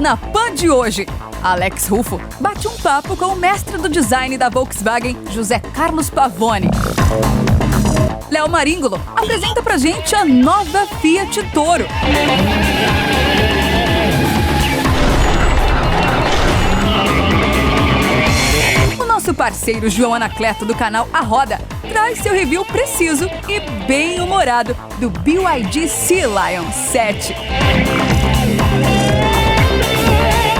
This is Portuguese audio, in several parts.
na Pan de hoje. Alex Ruffo bate um papo com o mestre do design da Volkswagen, José Carlos Pavone. Léo Maringulo apresenta pra gente a nova Fiat Toro. O nosso parceiro João Anacleto do canal A Roda traz seu review preciso e bem humorado do BYD Sea Lion 7.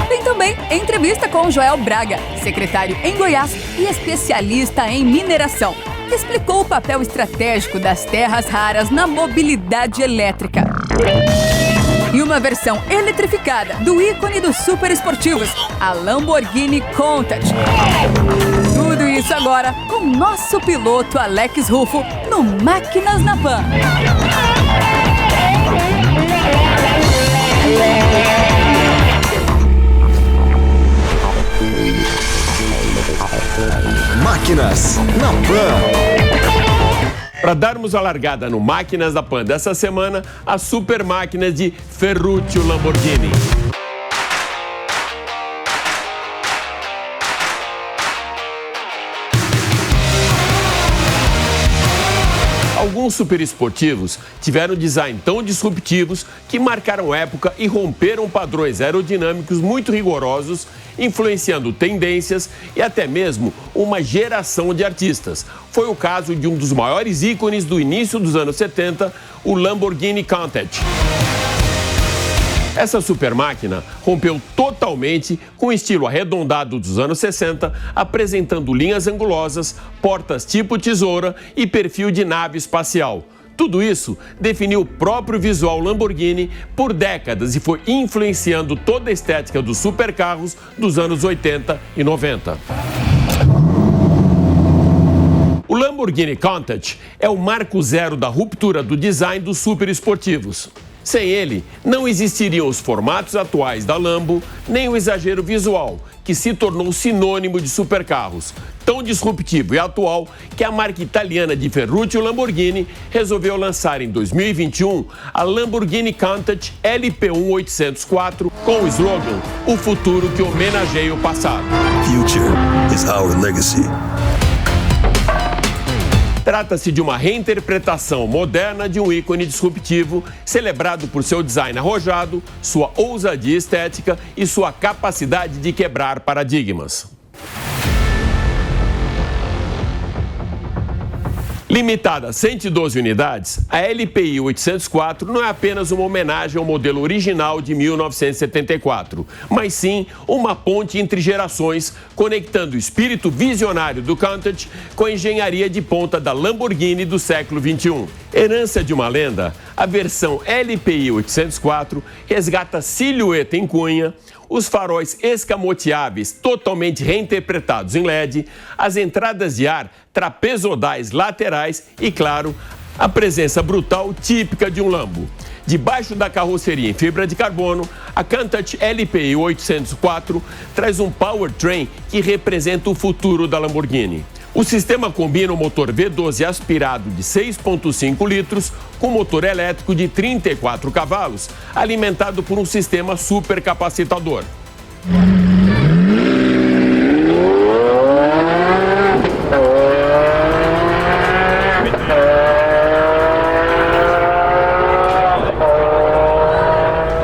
Tem também entrevista com Joel Braga, secretário em Goiás e especialista em mineração, que explicou o papel estratégico das terras raras na mobilidade elétrica. E uma versão eletrificada do ícone dos superesportivos, a Lamborghini Countach. Tudo isso agora com nosso piloto Alex Ruffo no Máquinas na Pan. Máquinas na Pan. Para darmos a largada no Máquinas da Pan dessa semana, as super máquinas de Ferruccio Lamborghini. Alguns superesportivos tiveram design tão disruptivos que marcaram época e romperam padrões aerodinâmicos muito rigorosos, influenciando tendências e até mesmo uma geração de artistas. Foi o caso de um dos maiores ícones do início dos anos 70, o Lamborghini Countach. Essa super máquina rompeu totalmente com o estilo arredondado dos anos 60, apresentando linhas angulosas, portas tipo tesoura e perfil de nave espacial. Tudo isso definiu o próprio visual Lamborghini por décadas e foi influenciando toda a estética dos supercarros dos anos 80 e 90. O Lamborghini Countach é o marco zero da ruptura do design dos superesportivos. Sem ele, não existiriam os formatos atuais da Lambo, nem o exagero visual, que se tornou sinônimo de supercarros, tão disruptivo e atual que a marca italiana de Ferruccio Lamborghini resolveu lançar em 2021 a Lamborghini Countach LP1 804 com o slogan "O futuro que homenageia o passado". Future is our legacy. Trata-se de uma reinterpretação moderna de um ícone disruptivo, celebrado por seu design arrojado, sua ousadia estética e sua capacidade de quebrar paradigmas. Limitada a 112 unidades, a LPI 804 não é apenas uma homenagem ao modelo original de 1974, mas sim uma ponte entre gerações, conectando o espírito visionário do Countach com a engenharia de ponta da Lamborghini do século XXI. Herança de uma lenda, a versão LPI 804 resgata a silhueta em cunha, os faróis escamoteáveis totalmente reinterpretados em LED, as entradas de ar trapezodais laterais e, claro, a presença brutal típica de um Lambo. Debaixo da carroceria em fibra de carbono, a Countach LPI 804 traz um powertrain que representa o futuro da Lamborghini. O sistema combina um motor V12 aspirado de 6,5 litros com motor elétrico de 34 cavalos, alimentado por um sistema supercapacitador.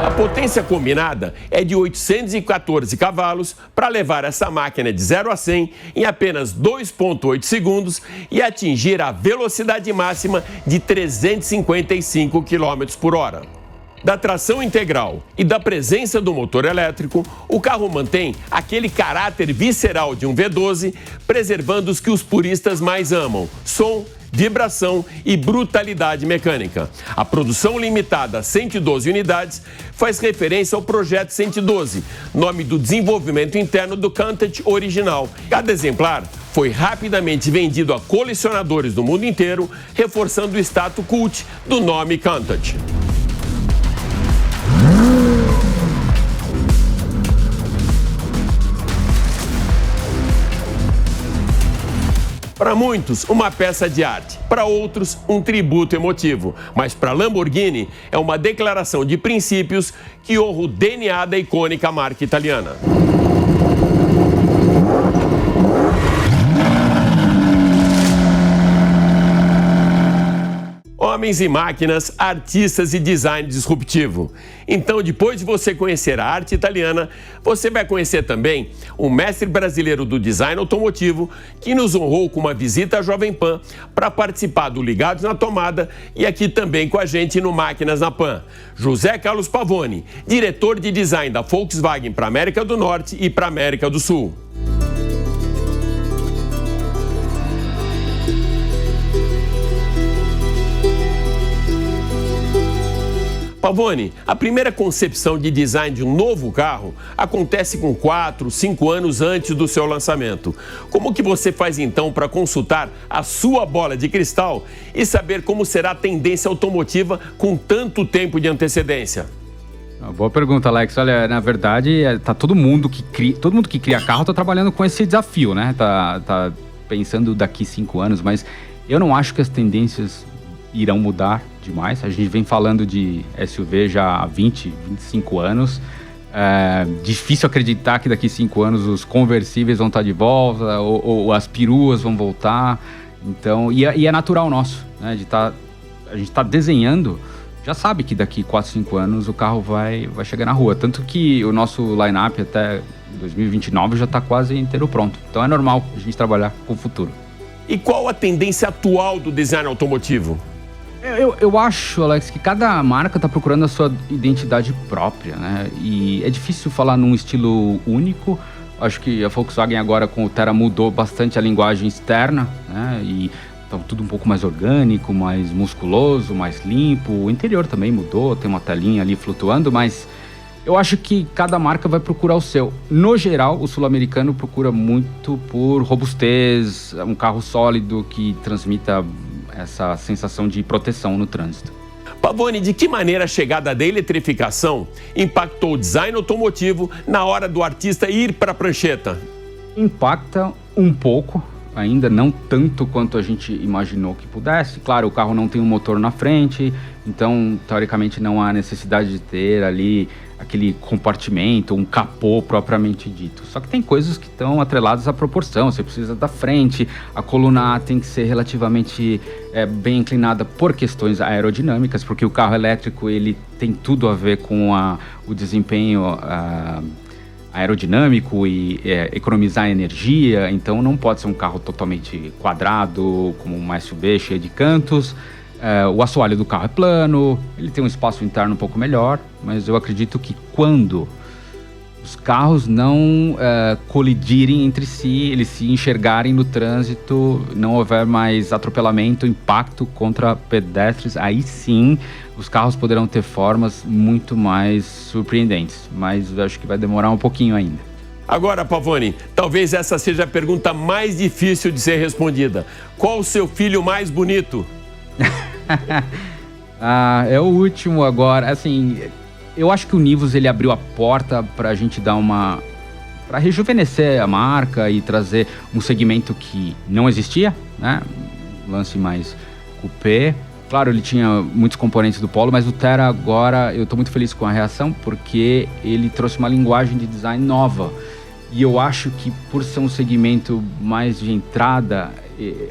A potência combinada é de 814 cavalos para levar essa máquina de 0 a 100 em apenas 2,8 segundos e atingir a velocidade máxima de 355 km por hora. Da tração integral e da presença do motor elétrico, o carro mantém aquele caráter visceral de um V12, preservando os que os puristas mais amam: som, vibração e brutalidade mecânica. A produção limitada a 112 unidades faz referência ao Projeto 112, nome do desenvolvimento interno do Countach original. Cada exemplar foi rapidamente vendido a colecionadores do mundo inteiro, reforçando o status cult do nome Countach. Para muitos, uma peça de arte. Para outros, um tributo emotivo. Mas para Lamborghini, é uma declaração de princípios que honra o DNA da icônica marca italiana. Homens e máquinas, artistas e design disruptivo. Então, depois de você conhecer a arte italiana, você vai conhecer também um mestre brasileiro do design automotivo que nos honrou com uma visita à Jovem Pan para participar do Ligados na Tomada e aqui também com a gente no Máquinas na Pan. José Carlos Pavoni, diretor de design da Volkswagen para a América do Norte e para a América do Sul. Pavoni, a primeira concepção de design de um novo carro acontece com 4, 5 anos antes do seu lançamento. Como que você faz então para consultar a sua bola de cristal e saber como será a tendência automotiva com tanto tempo de antecedência? Boa pergunta, Alex. Olha, na verdade, todo mundo que cria carro está trabalhando com esse desafio, né? Tá pensando daqui 5 anos, mas eu não acho que as tendências irão mudar demais. A gente vem falando de SUV já há 20, 25 anos. Difícil acreditar que daqui 5 anos os conversíveis vão estar de volta ou as peruas vão voltar. Então, e é natural nosso, né? A gente está desenhando, já sabe que daqui 4, 5 anos o carro vai chegar na rua. Tanto que o nosso line-up até 2029 já está quase inteiro pronto. Então é normal a gente trabalhar com o futuro. E qual a tendência atual do design automotivo? Eu acho, Alex, que cada marca está procurando a sua identidade própria, né? E é difícil falar num estilo único. Acho que a Volkswagen agora com o Terra mudou bastante a linguagem externa, né? E então tudo um pouco mais orgânico, mais musculoso, mais limpo. O interior também mudou, tem uma telinha ali flutuando, mas eu acho que cada marca vai procurar o seu. No geral, o sul-americano procura muito por robustez, um carro sólido que transmita essa sensação de proteção no trânsito. Pavoni, de que maneira a chegada da eletrificação impactou o design automotivo na hora do artista ir para a prancheta? Impacta um pouco, ainda não tanto quanto a gente imaginou que pudesse. Claro, o carro não tem um motor na frente, então, teoricamente, não há necessidade de ter ali aquele compartimento, um capô propriamente dito. Só que tem coisas que estão atreladas à proporção. Você precisa da frente, a coluna A tem que ser relativamente bem inclinada por questões aerodinâmicas, porque o carro elétrico ele tem tudo a ver com o desempenho aerodinâmico e economizar energia. Então não pode ser um carro totalmente quadrado, como uma SUV cheia de cantos. O assoalho do carro é plano, ele tem um espaço interno um pouco melhor, mas eu acredito que quando os carros não colidirem entre si, eles se enxergarem no trânsito, não houver mais atropelamento, impacto contra pedestres, aí sim os carros poderão ter formas muito mais surpreendentes, mas eu acho que vai demorar um pouquinho ainda. Agora, Pavoni, talvez essa seja a pergunta mais difícil de ser respondida. Qual o seu filho mais bonito? É o último agora. Assim, eu acho que o Nivus ele abriu a porta para a gente dar para rejuvenescer a marca e trazer um segmento que não existia, né? Um lance mais coupé. Claro, ele tinha muitos componentes do Polo, mas o Terra agora eu estou muito feliz com a reação porque ele trouxe uma linguagem de design nova. E eu acho que por ser um segmento mais de entrada,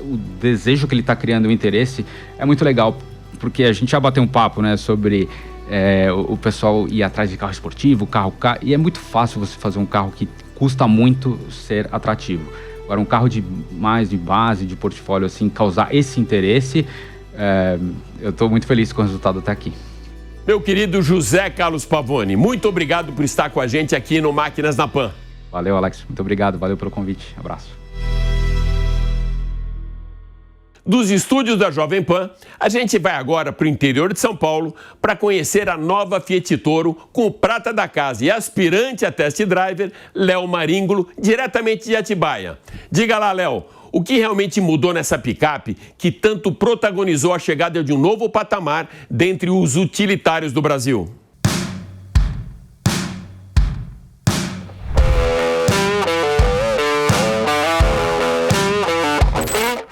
o desejo que ele está criando, o interesse, é muito legal. Porque a gente já bateu um papo, né, sobre o pessoal ir atrás de carro esportivo, carro K, e é muito fácil você fazer um carro que custa muito ser atrativo. Agora, um carro de base, de portfólio, assim, causar esse interesse, eu estou muito feliz com o resultado até aqui. Meu querido José Carlos Pavoni, muito obrigado por estar com a gente aqui no Máquinas na Pan. Valeu, Alex. Muito obrigado. Valeu pelo convite. Abraço. Dos estúdios da Jovem Pan, a gente vai agora para o interior de São Paulo para conhecer a nova Fiat Toro com o prata da casa e aspirante a test driver, Léo Maringulo, diretamente de Atibaia. Diga lá, Léo, o que realmente mudou nessa picape que tanto protagonizou a chegada de um novo patamar dentre os utilitários do Brasil?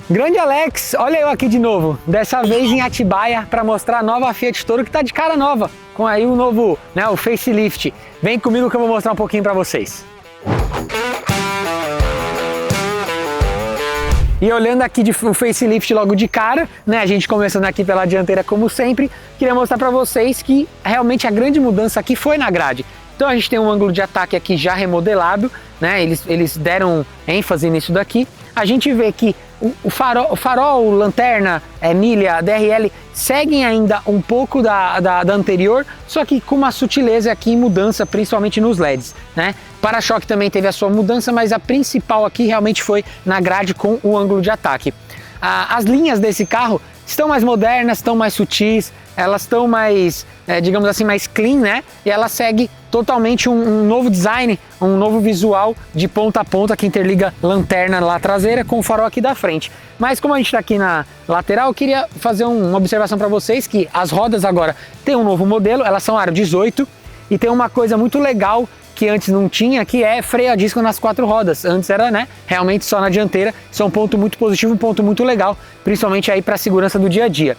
Grande Alex, olha eu aqui de novo, dessa vez em Atibaia para mostrar a nova Fiat Toro que tá de cara nova, com aí o novo, né, o facelift. Vem comigo que eu vou mostrar um pouquinho para vocês. E olhando aqui o facelift logo de cara, né, a gente começando aqui pela dianteira como sempre, queria mostrar para vocês que realmente a grande mudança aqui foi na grade. Então a gente tem um ângulo de ataque aqui já remodelado, né, eles deram ênfase nisso daqui. A gente vê que o farol, lanterna, milha, DRL seguem ainda um pouco da anterior, só que com uma sutileza aqui em mudança, principalmente nos LEDs, né? Para-choque também teve a sua mudança, mas a principal aqui realmente foi na grade com o ângulo de ataque. As linhas desse carro estão mais modernas, estão mais sutis, elas estão mais, digamos assim, mais clean, né? E ela segue totalmente um novo design, um novo visual de ponta a ponta que interliga lanterna lá traseira com o farol aqui da frente. Mas como a gente está aqui na lateral, eu queria fazer uma observação para vocês que as rodas agora têm um novo modelo, elas são aro 18 e tem uma coisa muito legal que antes não tinha, que é freio a disco nas 4 rodas. Antes era, né, realmente só na dianteira. Isso é um ponto muito positivo, um ponto muito legal, principalmente aí para a segurança do dia a dia.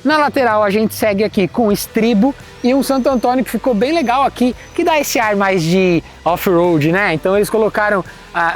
Na lateral a gente segue aqui com estribo e um Santo Antônio que ficou bem legal aqui, que dá esse ar mais de off-road, né? Então eles colocaram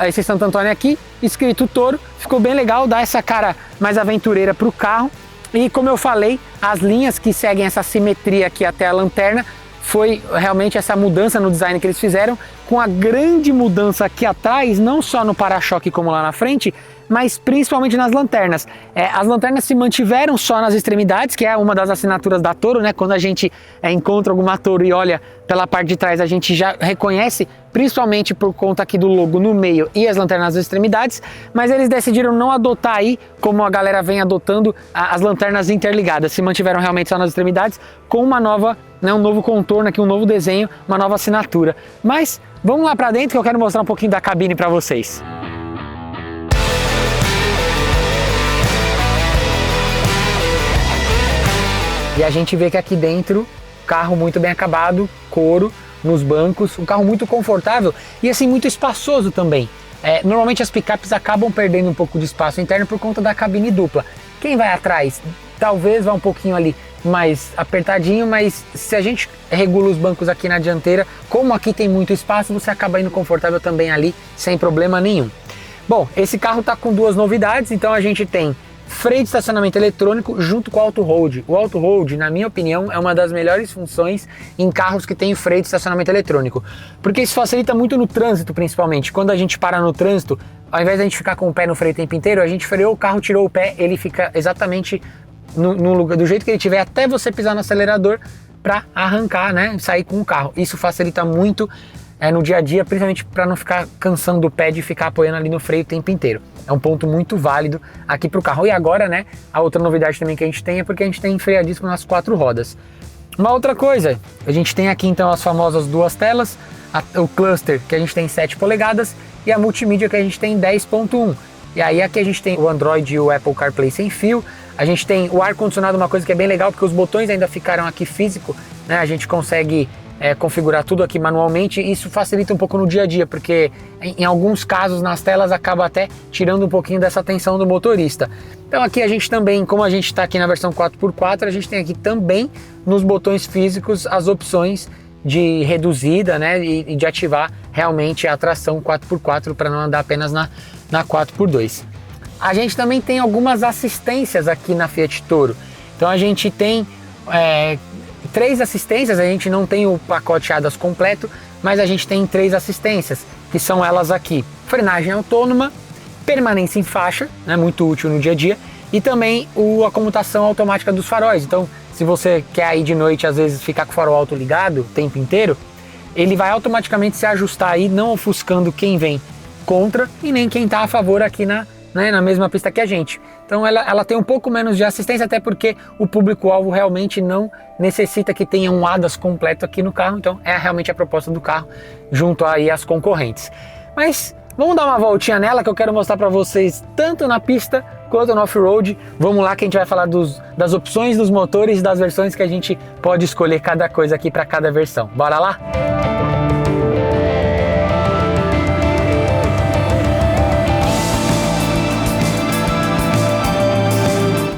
esse Santo Antônio aqui, escrito Toro, ficou bem legal, dá essa cara mais aventureira para o carro. E como eu falei, as linhas que seguem essa simetria aqui até a lanterna, foi realmente essa mudança no design que eles fizeram, com a grande mudança aqui atrás, não só no para-choque como lá na frente, mas principalmente nas lanternas. As lanternas se mantiveram só nas extremidades, que é uma das assinaturas da Toro, né? Quando a gente encontra alguma Toro e olha pela parte de trás, a gente já reconhece, principalmente por conta aqui do logo no meio e as lanternas nas extremidades, mas eles decidiram não adotar aí, como a galera vem adotando, as lanternas interligadas, se mantiveram realmente só nas extremidades, com uma nova, né, um novo contorno aqui, um novo desenho, uma nova assinatura. Mas vamos lá para dentro que eu quero mostrar um pouquinho da cabine para vocês. E a gente vê que aqui dentro, carro muito bem acabado, couro nos bancos, um carro muito confortável e assim muito espaçoso também. Normalmente as picapes acabam perdendo um pouco de espaço interno por conta da cabine dupla. Quem vai atrás talvez vá um pouquinho ali mais apertadinho, mas se a gente regula os bancos aqui na dianteira, como aqui tem muito espaço, você acaba indo confortável também ali, sem problema nenhum. Bom, esse carro está com 2 novidades, então a gente tem freio de estacionamento eletrônico junto com o Auto Hold. O Auto Hold, na minha opinião, é uma das melhores funções em carros que tem freio de estacionamento eletrônico, porque isso facilita muito no trânsito, principalmente. Quando a gente para no trânsito, ao invés de a gente ficar com o pé no freio o tempo inteiro, a gente freou o carro, tirou o pé, ele fica exatamente no lugar, do jeito que ele tiver, até você pisar no acelerador para arrancar, né, sair com o carro. Isso facilita muito no dia a dia, principalmente para não ficar cansando o pé de ficar apoiando ali no freio o tempo inteiro. É um ponto muito válido aqui para o carro. E agora, né, a outra novidade também que a gente tem é porque a gente tem freio a disco nas 4 rodas. Uma outra coisa, a gente tem aqui então as famosas 2 telas, o cluster que a gente tem 7 polegadas e a multimídia que a gente tem 10.1. E aí aqui a gente tem o Android e o Apple CarPlay sem fio. A gente tem o ar-condicionado, uma coisa que é bem legal, porque os botões ainda ficaram aqui físico, né? A gente consegue configurar tudo aqui manualmente, e isso facilita um pouco no dia a dia, porque em alguns casos nas telas acaba até tirando um pouquinho dessa atenção do motorista. Então aqui a gente também, como a gente está aqui na versão 4x4, a gente tem aqui também nos botões físicos as opções de reduzida, né, e de ativar realmente a tração 4x4 para não andar apenas na 4x2. A gente também tem algumas assistências aqui na Fiat Toro. Então a gente tem 3 assistências, a gente não tem o pacote ADAS completo, mas a gente tem 3 assistências, que são elas aqui: frenagem autônoma, permanência em faixa, né, muito útil no dia a dia, e também a comutação automática dos faróis. Então, se você quer ir de noite, às vezes ficar com o farol alto ligado o tempo inteiro, ele vai automaticamente se ajustar aí, não ofuscando quem vem contra e nem quem está a favor aqui na mesma pista que a gente. Então ela tem um pouco menos de assistência, até porque o público-alvo realmente não necessita que tenha um ADAS completo aqui no carro, então é realmente a proposta do carro junto aí às concorrentes. Mas vamos dar uma voltinha nela que eu quero mostrar para vocês tanto na pista quanto no off-road. Vamos lá que a gente vai falar das opções dos motores e das versões que a gente pode escolher cada coisa aqui para cada versão. Bora lá?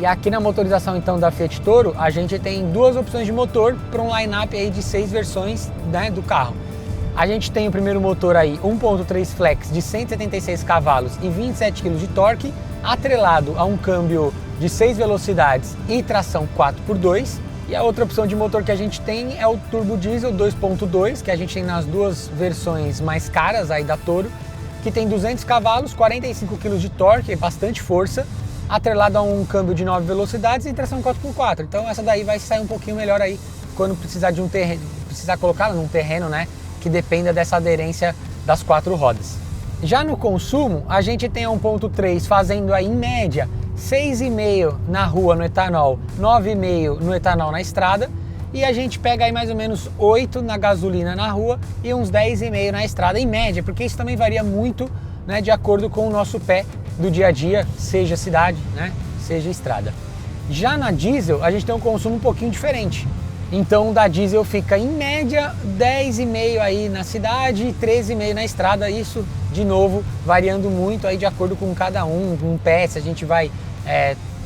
E aqui na motorização então da Fiat Toro, a gente tem duas opções de motor para um line-up aí de 6 versões, né, do carro. A gente tem o primeiro motor aí, 1.3 Flex de 176 cavalos e 27 kg de torque, atrelado a um câmbio de 6 velocidades e tração 4x2. E a outra opção de motor que a gente tem é o turbo diesel 2.2, que a gente tem nas duas versões mais caras aí da Toro, que tem 200 cavalos, 45 kg de torque, bastante força, atrelado a um câmbio de 9 velocidades e tração 4x4. Então essa daí vai sair um pouquinho melhor aí quando precisar de um terreno, precisar colocá-la num terreno, né, que dependa dessa aderência das 4 rodas. Já no consumo, a gente tem a 1.3 fazendo aí em média 6,5 na rua no etanol, 9,5 no etanol na estrada, e a gente pega aí mais ou menos 8 na gasolina na rua e uns 10,5 na estrada em média, porque isso também varia muito, né, de acordo com o nosso pé do dia a dia, seja cidade, né, seja estrada. Já na diesel, a gente tem um consumo um pouquinho diferente. Então, da diesel fica em média 10,5 aí na cidade e 13,5 na estrada. Isso, de novo, variando muito aí de acordo com cada um, com o pé, se a gente vai,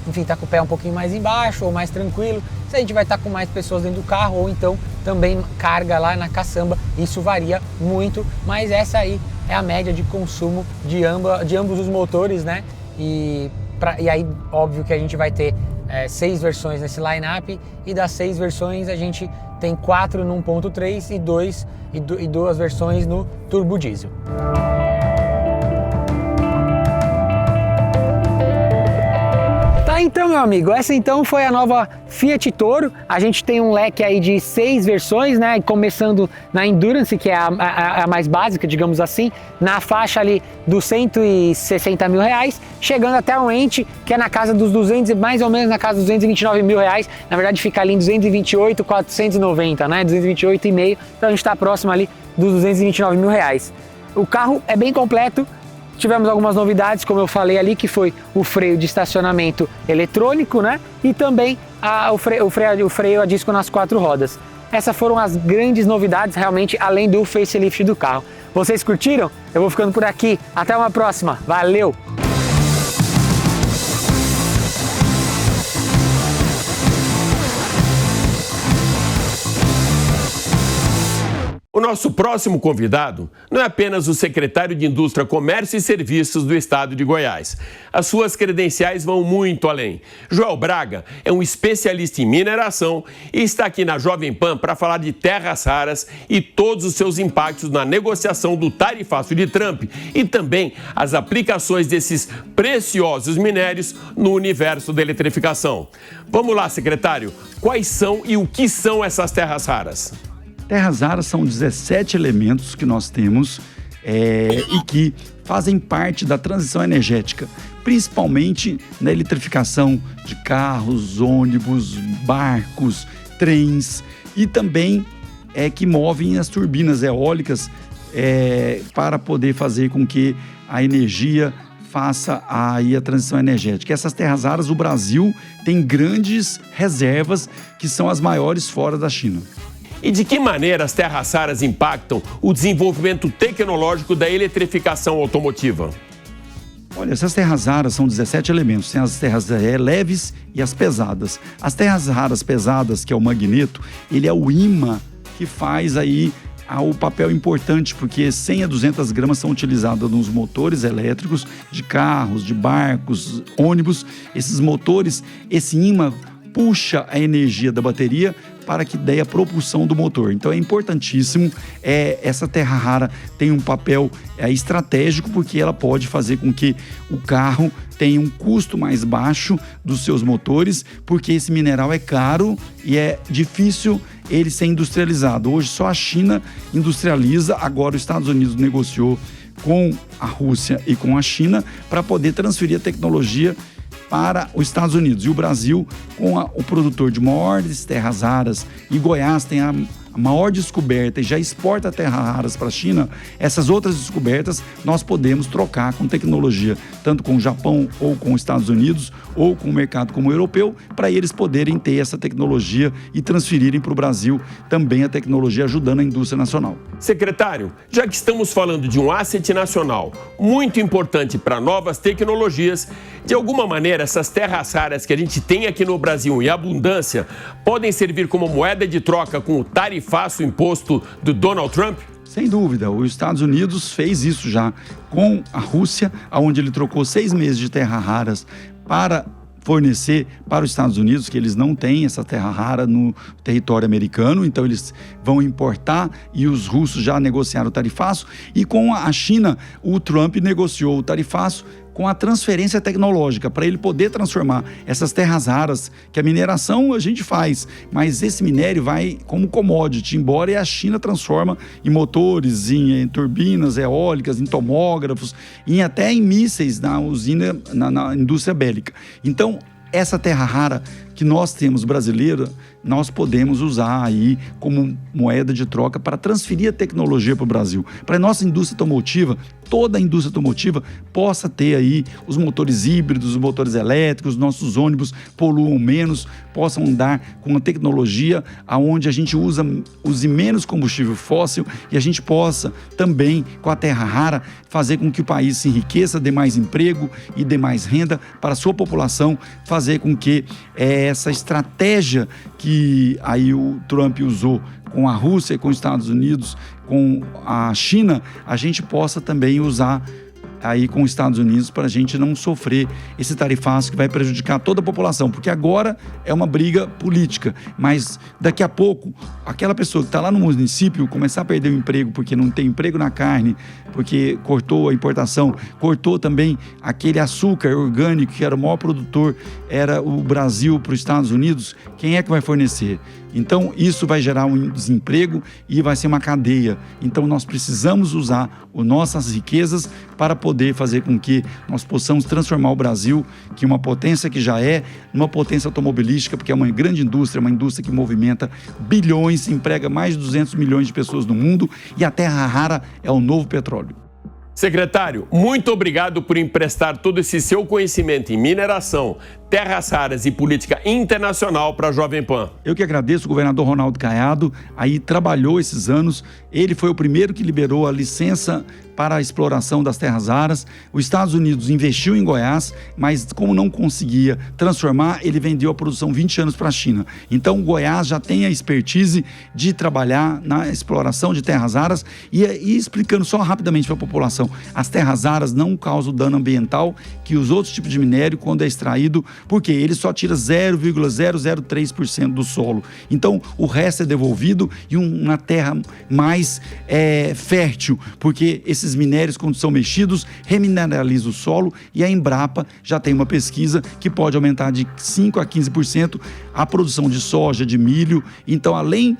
enfim, tá com o pé um pouquinho mais embaixo ou mais tranquilo, se a gente vai estar com mais pessoas dentro do carro ou então também carga lá na caçamba. Isso varia muito, mas essa aí é a média de consumo de ambos os motores, né? E aí, óbvio que a gente vai ter 6 versões nesse line-up, e das 6 versões a gente tem 4 no 1.3 e 2 versões no turbo diesel. Então, meu amigo, essa então foi a nova Fiat Toro. A gente tem um leque aí de 6 versões, né? Começando na Endurance, que é a mais básica, digamos assim, na faixa ali dos 160 mil reais, chegando até o Range, que é na casa dos 200, mais ou menos na casa dos 229 mil reais. Na verdade, fica ali em 228.490, né? 228,5. Então a gente está próximo ali dos 229 mil reais. O carro é bem completo. Tivemos algumas novidades, como eu falei ali, que foi o freio de estacionamento eletrônico, né? E também o freio a disco nas 4 rodas. Essas foram as grandes novidades, realmente, além do facelift do carro. Vocês curtiram? Eu vou ficando por aqui. Até uma próxima. Valeu! O nosso próximo convidado não é apenas o secretário de Indústria, Comércio e Serviços do Estado de Goiás. As suas credenciais vão muito além. Joel Braga é um especialista em mineração e está aqui na Jovem Pan para falar de terras raras e todos os seus impactos na negociação do tarifaço de Trump e também as aplicações desses preciosos minérios no universo da eletrificação. Vamos lá, secretário. Quais são e o que são essas terras raras? Terras raras são 17 elementos que nós temos e que fazem parte da transição energética, principalmente na eletrificação de carros, ônibus, barcos, trens e também que movem as turbinas eólicas para poder fazer com que a energia faça aí a transição energética. Essas terras raras, o Brasil tem grandes reservas que são as maiores fora da China. E de que maneira as terras raras impactam o desenvolvimento tecnológico da eletrificação automotiva? Olha, essas terras raras são 17 elementos. Tem as terras leves e as pesadas. As terras raras pesadas, que é o magneto, ele é o ímã que faz aí o papel importante, porque 100 a 200 gramas são utilizadas nos motores elétricos de carros, de barcos, ônibus. Esses motores, esse ímã puxa a energia da bateria para que dê a propulsão do motor. Então é importantíssimo, essa terra rara tem um papel estratégico, porque ela pode fazer com que o carro tenha um custo mais baixo dos seus motores, porque esse mineral é caro e é difícil ele ser industrializado. Hoje só a China industrializa, agora os Estados Unidos negociou com a Rússia e com a China para poder transferir a tecnologia para os Estados Unidos. E o Brasil, com o produtor de maiores terras raras, e Goiás tem a maior descoberta e já exporta terras raras para a China, essas outras descobertas nós podemos trocar com tecnologia, tanto com o Japão ou com os Estados Unidos ou com o mercado como o europeu, para eles poderem ter essa tecnologia e transferirem para o Brasil também a tecnologia, ajudando a indústria nacional. Secretário, já que estamos falando de um asset nacional muito importante para novas tecnologias, de alguma maneira essas terras raras que a gente tem aqui no Brasil em abundância podem servir como moeda de troca com o tarifaço imposto do Donald Trump? Sem dúvida, os Estados Unidos fez isso já com a Rússia, onde ele trocou 6 meses de terras raras para fornecer para os Estados Unidos, que eles não têm essa terra rara no território americano, então eles vão importar e os russos já negociaram o tarifaço. E com a China, o Trump negociou o tarifaço com a transferência tecnológica, para ele poder transformar essas terras raras, que a mineração a gente faz, mas esse minério vai como commodity, embora a China transforma em motores, em turbinas eólicas, em tomógrafos, até em mísseis na usina, na indústria bélica. Então, essa terra rara que nós temos brasileira, nós podemos usar aí como moeda de troca para transferir a tecnologia para o Brasil. Para a nossa indústria automotiva, toda a indústria automotiva possa ter aí os motores híbridos, os motores elétricos, nossos ônibus poluam menos, possam andar com a tecnologia onde a gente use menos combustível fóssil e a gente possa também, com a terra rara, fazer com que o país se enriqueça, dê mais emprego e dê mais renda para a sua população, fazer com que essa estratégia que aí o Trump usou com a Rússia e com os Estados Unidos, com a China, a gente possa também usar aí com os Estados Unidos para a gente não sofrer esse tarifaço que vai prejudicar toda a população, porque agora é uma briga política, mas daqui a pouco aquela pessoa que está lá no município começar a perder o emprego porque não tem emprego na carne, porque cortou a importação, cortou também aquele açúcar orgânico que era o maior produtor, era o Brasil para os Estados Unidos, quem é que vai fornecer? Então isso vai gerar um desemprego e vai ser uma cadeia. Então nós precisamos usar as nossas riquezas para poder fazer com que nós possamos transformar o Brasil, que é uma potência que já é, numa potência automobilística, porque é uma grande indústria, uma indústria que movimenta bilhões, emprega mais de 200 milhões de pessoas no mundo e a terra rara é o novo petróleo. Secretário, muito obrigado por emprestar todo esse seu conhecimento em mineração, terras raras e política internacional para a Jovem Pan. Eu que agradeço o governador Ronaldo Caiado, aí trabalhou esses anos, ele foi o primeiro que liberou a licença para a exploração das terras raras. Os Estados Unidos investiu em Goiás, mas como não conseguia transformar, ele vendeu a produção 20 anos para a China. Então, Goiás já tem a expertise de trabalhar na exploração de terras raras e explicando só rapidamente para a população, as terras raras não causam dano ambiental que os outros tipos de minério quando é extraído, porque ele só tira 0,003% do solo. Então, o resto é devolvido e uma terra mais fértil, porque esses minérios, quando são mexidos, remineraliza o solo e a Embrapa já tem uma pesquisa que pode aumentar de 5% a 15% a produção de soja, de milho. Então, além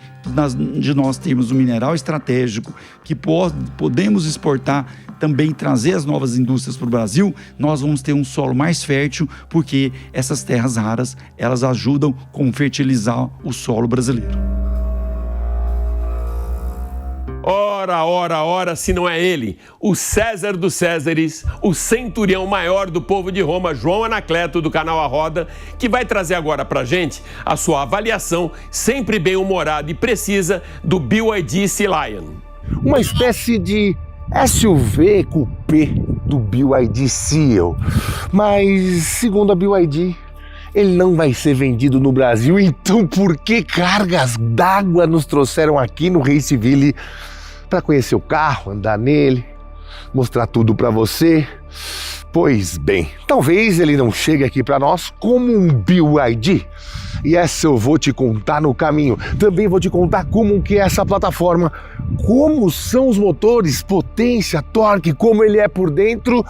de nós termos um mineral estratégico que podemos exportar, também trazer as novas indústrias para o Brasil, nós vamos ter um solo mais fértil, porque essas terras raras, elas ajudam a fertilizar o solo brasileiro. Ora, se não é ele, o César dos Césares, o centurião maior do povo de Roma, João Anacleto, do canal A Roda, que vai trazer agora pra gente a sua avaliação, sempre bem-humorada e precisa, do BYD Sea Lion. Uma espécie de SUV coupé do BYD Seal, mas segundo a BYD, ele não vai ser vendido no Brasil. Então por que cargas d'água nos trouxeram aqui no Raceville para conhecer o carro, andar nele, mostrar tudo para você? Pois bem, talvez ele não chegue aqui para nós como um BYD. E essa eu vou te contar no caminho. Também vou te contar como que é essa plataforma, como são os motores, potência, torque, como ele é por dentro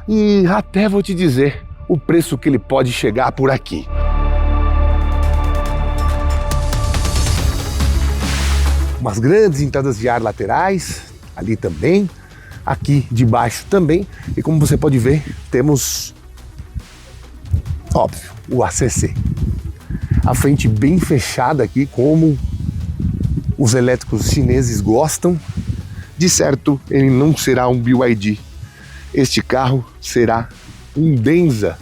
e até vou te dizer o preço que ele pode chegar por aqui. Umas grandes entradas de ar laterais, ali também, aqui debaixo também. E como você pode ver, temos, óbvio, o ACC. A frente bem fechada aqui, como os elétricos chineses gostam. De certo, ele não será um BYD. Este carro será um Denza.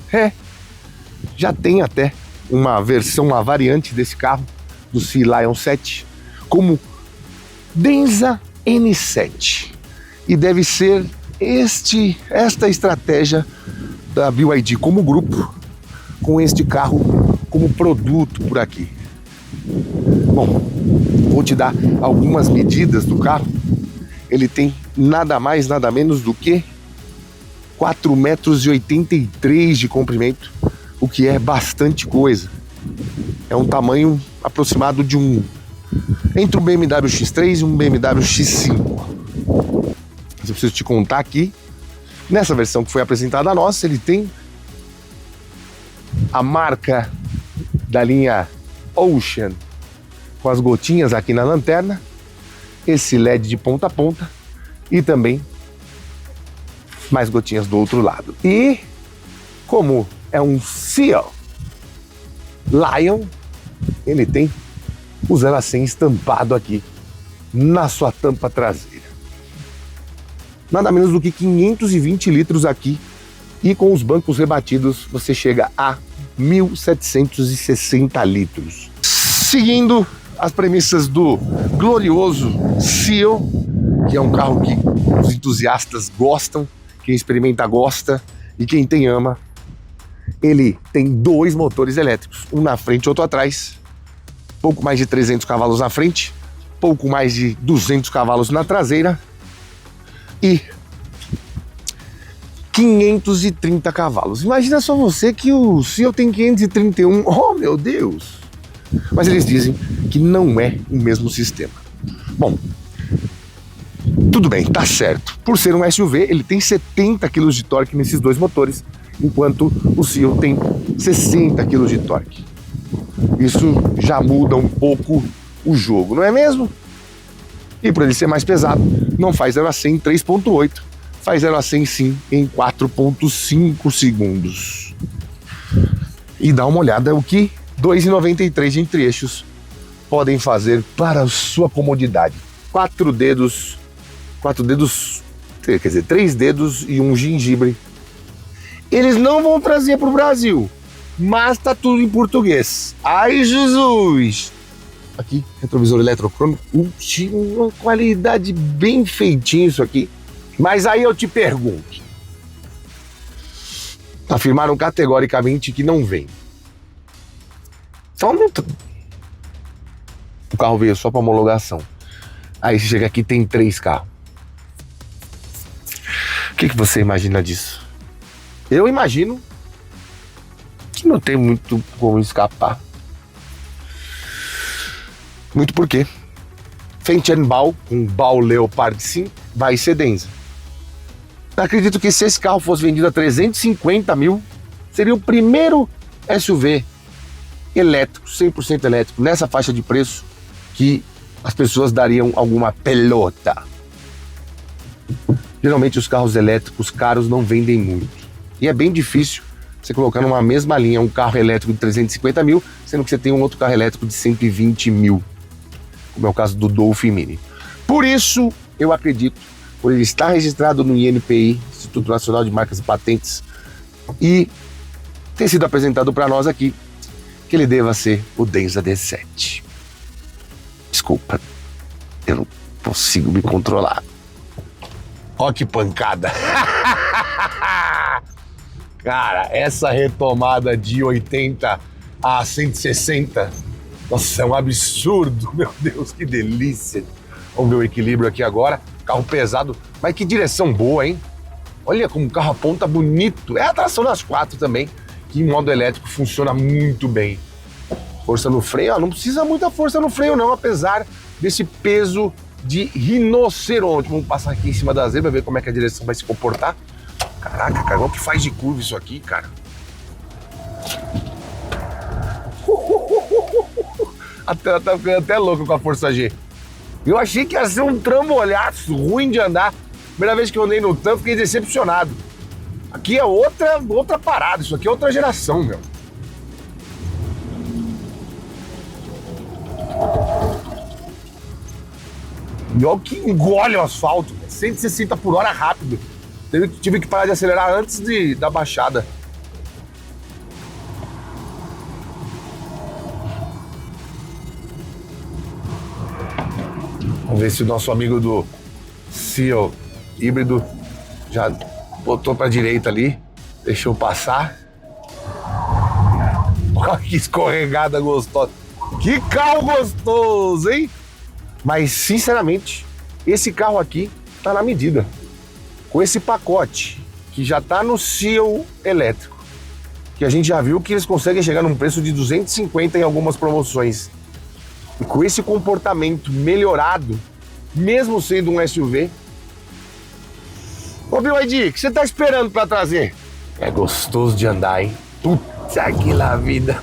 Já tem até uma versão, uma variante desse carro, do Sea Lion 7, como Denza N7. E deve ser esta estratégia da BYD como grupo, com este carro como produto por aqui. Bom, vou te dar algumas medidas do carro. Ele tem nada mais, nada menos do que 4,83 metros de comprimento, o que é bastante coisa. É um tamanho aproximado de entre um BMW X3 e um BMW X5. Mas eu preciso te contar aqui, nessa versão que foi apresentada a nós, ele tem a marca da linha Ocean, com as gotinhas aqui na lanterna, esse LED de ponta a ponta e também mais gotinhas do outro lado. E como é um Sea Lion, ele tem o 0 a 100 estampado aqui na sua tampa traseira. Nada menos do que 520 litros aqui, e com os bancos rebatidos você chega a 1.760 litros. Seguindo as premissas do glorioso Seal, que é um carro que os entusiastas gostam, quem experimenta gosta e quem tem ama. Ele tem 2 motores elétricos, um na frente e outro atrás, pouco mais de 300 cavalos na frente, pouco mais de 200 cavalos na traseira e 530 cavalos. Imagina só você que o Seal tem 531, oh meu Deus! Mas eles dizem que não é o mesmo sistema. Bom, tudo bem, tá certo. Por ser um SUV, ele tem 70 kg de torque nesses 2 motores, enquanto o Seal tem 60 kg de torque. Isso já muda um pouco o jogo, não é mesmo? E por ele ser mais pesado, não faz 0 a 100 em 3,8, faz 0 a 100 sim em 4,5 segundos. E dá uma olhada o que 2,93 de entre-eixos podem fazer para a sua comodidade. 4 dedos, quer dizer, 3 dedos e um gengibre. Eles não vão trazer para o Brasil, mas tá tudo em português. Ai, Jesus! Aqui, retrovisor eletrocrômico, uma qualidade bem feitinho isso aqui. Mas aí eu te pergunto, afirmaram categoricamente que não vem. Só não... O carro veio só para homologação. Aí você chega aqui, tem 3 carros. O que você imagina disso? Eu imagino que não tem muito como escapar. Muito por quê? Fendt-en-Bau, um Bau Leopard 5, vai ser Denza. Acredito que se esse carro fosse vendido a 350 mil, seria o primeiro SUV elétrico, 100% elétrico, nessa faixa de preço, que as pessoas dariam alguma pelota. Geralmente os carros elétricos caros não vendem muito. E é bem difícil você colocar numa mesma linha um carro elétrico de 350 mil, sendo que você tem um outro carro elétrico de 120 mil, como é o caso do Dolphin Mini. Por isso, eu acredito, por ele estar registrado no INPI, Instituto Nacional de Marcas e Patentes, e ter sido apresentado para nós aqui, que ele deva ser o Denza D7. Desculpa, eu não consigo me controlar. Ó que pancada! Cara, essa retomada de 80 a 160, nossa, é um absurdo, meu Deus, que delícia. Vamos ver o equilíbrio aqui agora, carro pesado, mas que direção boa, hein? Olha como o carro aponta bonito, é a tração das 4 também, que em modo elétrico funciona muito bem. Força no freio, ó, não precisa muita força no freio não, apesar desse peso de rinoceronte. Vamos passar aqui em cima da zebra, ver como é que a direção vai se comportar. Caraca, cara, o que faz de curva isso aqui, cara? Tá ficando até louco com a Força G. Eu achei que ia ser um trambolhaço ruim de andar. Primeira vez que eu andei no TAM, fiquei decepcionado. Aqui é outra parada, isso aqui é outra geração, meu. E olha que engole o asfalto, 160 por hora rápido. Tive que parar de acelerar antes da baixada. Vamos ver se o nosso amigo do Seal híbrido já botou pra direita ali, deixou passar. Olha que escorregada gostosa. Que carro gostoso, hein? Mas, sinceramente, esse carro aqui tá na medida. Com esse pacote, que já tá no Seal elétrico, que a gente já viu que eles conseguem chegar num preço de 250 em algumas promoções. E com esse comportamento melhorado, mesmo sendo um SUV. Ô, BYD, o que você tá esperando pra trazer? É gostoso de andar, hein? Puta que lá vida.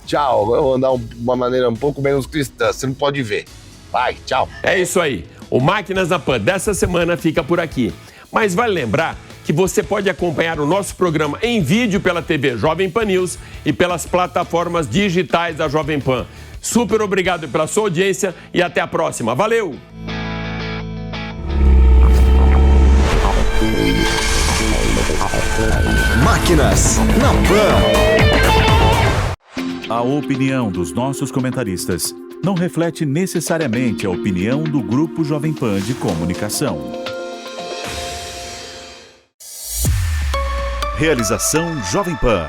Tchau, eu vou andar de uma maneira um pouco menos cristã, você não pode ver. Vai, tchau. É isso aí. O Máquinas na Pan dessa semana fica por aqui. Mas vale lembrar que você pode acompanhar o nosso programa em vídeo pela TV Jovem Pan News e pelas plataformas digitais da Jovem Pan. Super obrigado pela sua audiência e até a próxima. Valeu! Máquinas na Pan. A opinião dos nossos comentaristas não reflete necessariamente a opinião do Grupo Jovem Pan de Comunicação. Realização Jovem Pan.